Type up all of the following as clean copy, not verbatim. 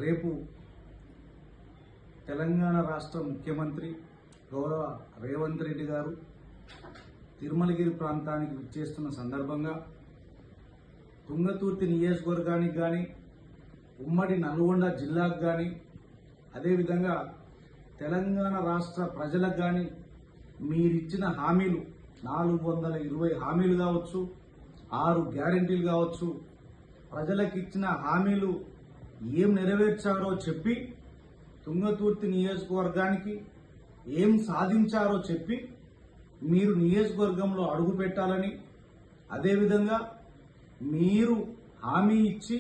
రేపు తెలంగాణ రాష్ట్ర ముఖ్యమంత్రి గౌరవ రేవంత్ రెడ్డి గారు తిరుమలగిరి ప్రాంతానికి విచ్చేస్తున్న సందర్భంగా తుంగతుర్తి నియోజకవర్గానికి కానీ ఉమ్మడి నల్గొండ జిల్లాకు కానీ అదేవిధంగా తెలంగాణ రాష్ట్ర ప్రజలకు కానీ మీరిచ్చిన హామీలు 420 హామీలు కావచ్చు, 6 గ్యారెంటీలు కావచ్చు, ప్రజలకు ఇచ్చిన హామీలు ఏం నెరవేర్చారో చెప్పి తుంగతుర్తి నియోజకవర్గానికి ఏం సాధించారో చెప్పి మీరు నియోజకవర్గంలో అడుగు పెట్టాలని, అదేవిధంగా మీరు హామీ ఇచ్చి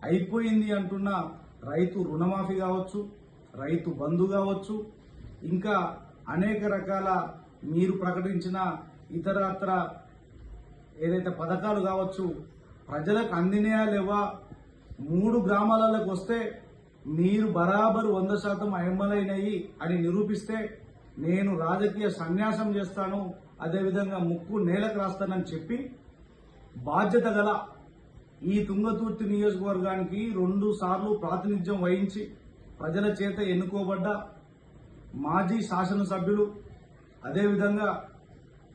అయిపోయింది అంటున్న రైతు రుణమాఫీ కావచ్చు, రైతు బంధు కావచ్చు, ఇంకా అనేక రకాల మీరు ప్రకటించిన ఇతరత్ర ఏదైతే పథకాలు కావచ్చు ప్రజలకు అందినయా లేవా, 3 గ్రామాలకు వస్తే మీరు బరాబరు 100% అమలైనయి అని నిరూపిస్తే నేను రాజకీయ సన్యాసం చేస్తాను, అదేవిధంగా ముక్కు నేలకు రాస్తానని చెప్పి బాధ్యత గల ఈ తుంగతుర్తి నియోజకవర్గానికి 2 సార్లు ప్రాతినిధ్యం వహించి ప్రజల చేత ఎన్నుకోబడ్డ మాజీ శాసనసభ్యులు, అదేవిధంగా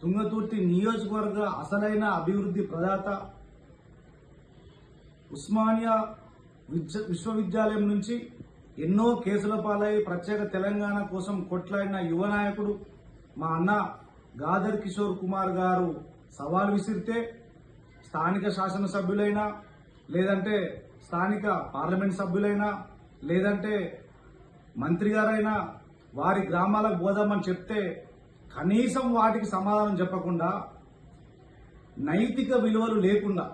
తుంగతుర్తి నియోజకవర్గ అసలైన అభివృద్ధి ప్రదాత, ఉస్మానియా విశ్వవిద్యాలయం నుంచి ఎన్నో కేసుల పాలై ప్రత్యేక తెలంగాణ కోసం కొట్లాడిన యువ నాయకుడు మా అన్న గాదర్ కిషోర్ కుమార్ గారు సవాల్ విసిరితే స్థానిక శాసనసభ్యులైనా, లేదంటే స్థానిక పార్లమెంట్ సభ్యులైనా, లేదంటే మంత్రి గారైనా వారి గ్రామాలకు పోదామని చెప్తే కనీసం వాటికి సమాధానం చెప్పకుండా, నైతిక విలువలు లేకుండా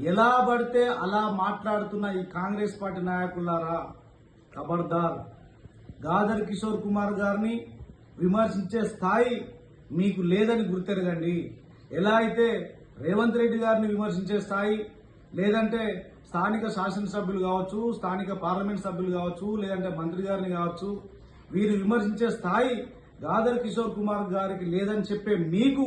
ఎలా పడితే అలా మాట్లాడుతున్న ఈ కాంగ్రెస్ పార్టీ నాయకులారా, ఖబర్దార్. గాదర్ కిషోర్ కుమార్ గారిని విమర్శించే స్థాయి మీకు లేదని గుర్తెరగండి. ఎలా అయితే రేవంత్ రెడ్డి గారిని విమర్శించే స్థాయి, లేదంటే స్థానిక శాసనసభ్యులు కావచ్చు, స్థానిక పార్లమెంట్ సభ్యులు కావచ్చు, లేదంటే మంత్రి గారిని కావచ్చు, వీరు విమర్శించే స్థాయి గాదర్ కిషోర్ కుమార్ గారికి లేదని చెప్పే మీకు,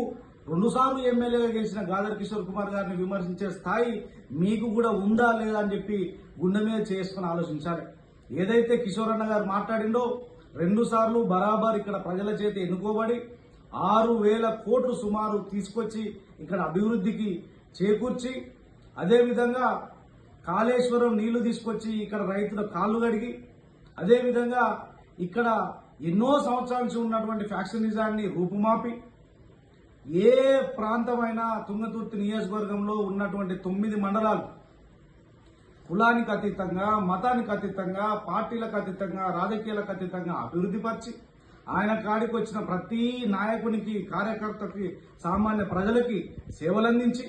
2 సార్లు ఎమ్మెల్యేగా గెలిచిన గాదర్ కిషోర్ కుమార్ గారిని విమర్శించే స్థాయి మీకు కూడా ఉందా లేదా అని చెప్పి గుండె మీద చేసుకుని ఆలోచించాలి. ఏదైతే కిషోర్ అన్న గారు మాట్లాడిండో 2 సార్లు బరాబర్ ఇక్కడ ప్రజల చేత ఎన్నుకోబడి 6,000 కోట్లు సుమారు తీసుకొచ్చి ఇక్కడ అభివృద్ధికి చేకూర్చి, అదేవిధంగా కాళేశ్వరం నీళ్లు తీసుకొచ్చి ఇక్కడ రైతుల కాళ్లు కడిగి, అదేవిధంగా ఇక్కడ ఎన్నో సంవత్సరాల నుంచి ఉన్నటువంటి ఫ్యాక్షనిజాన్ని రూపుమాపి ఏ ప్రాంతమైనా తుంగతుర్తి నియోజకవర్గంలో ఉన్నటువంటి 9 మండలాలు కులానికి అతీతంగా, మతానికి అతీతంగా, పార్టీలకు అతీతంగా, రాజకీయాలకు అతీతంగా అభివృద్ధి పరిచి ఆయన కాడికి వచ్చిన ప్రతి నాయకునికి, కార్యకర్తకి, సామాన్య ప్రజలకి సేవలందించి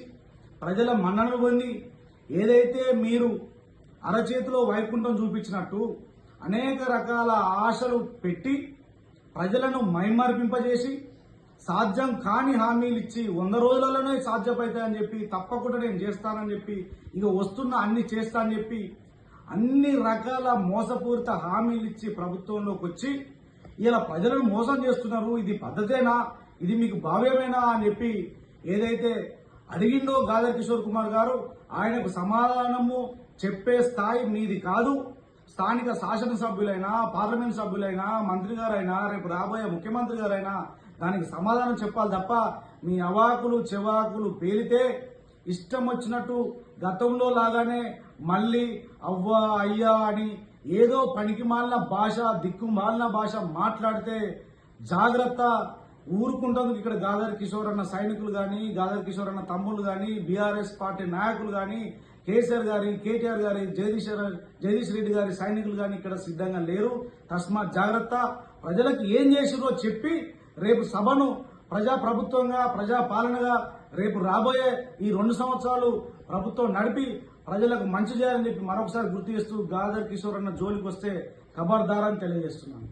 ప్రజల మన్ననలు పొంది, ఏదైతే మీరు అరచేతిలో వైకుంఠం చూపించినట్టు అనేక రకాల ఆశలు పెట్టి ప్రజలను మైమర్పింపజేసి సాధ్యం కాని హామీలు ఇచ్చి 100 రోజులలోనే సాధ్యపడతాయని చెప్పి, తప్పకుండా నేను చేస్తానని చెప్పి, ఇక వస్తున్న అన్ని చేస్తా అని చెప్పి అన్ని రకాల మోసపూరిత హామీలు ఇచ్చి ప్రభుత్వంలోకి వచ్చి ఇలా ప్రజలను మోసం చేస్తున్నారు. ఇది పద్ధతేనా, ఇది మీకు భావ్యమేనా అని చెప్పి ఏదైతే అడిగిండో గాదర్ కిషోర్ కుమార్ గారు, ఆయనకు సమాధానము చెప్పే స్థాయి మీది కాదు. స్థానిక శాసనసభ్యులైనా, పార్లమెంట్ సభ్యులైనా, మంత్రి గారైనా, రేపు రాబోయే ముఖ్యమంత్రి గారైనా దానికి సమాధానం చెప్పాలి తప్ప మీ అవాకులు చెవాకులు పేలితే ఇష్టం వచ్చినట్టు గతంలో లాగానే మళ్ళీ అవ్వ అయ్యా అని ఏదో పనికి మాలిన భాష, దిక్కు మాలిన భాష మాట్లాడితే జాగ్రత్త. ఊరుకుంటందుకు ఇక్కడ గాదర్ కిషోర్ అన్న సైనికులు కానీ, గాదర్ కిషోర్ అన్న తమ్ముళ్ళు కానీ, బీఆర్ఎస్ పార్టీ నాయకులు కానీ, కేసీఆర్ గారి, కేటీఆర్ గారి, జగదీష్ రెడ్డి గారి సైనికులు కానీ ఇక్కడ సిద్ధంగా లేరు. తస్మాత్ జాగ్రత్త. ప్రజలకు ఏం చేసిరో చెప్పి రేపు సభను ప్రజాప్రభుత్వంగా, ప్రజాపాలనగా రేపు రాబోయే ఈ 2 సంవత్సరాలు ప్రభుత్వం నడిపి ప్రజలకు మంచి చేయాలని చెప్పి మరొకసారి గుర్తు చేస్తూ గాదర్ కిషోర్ అన్న జోలికి వస్తే ఖబర్దార్ అని తెలియజేస్తున్నాను.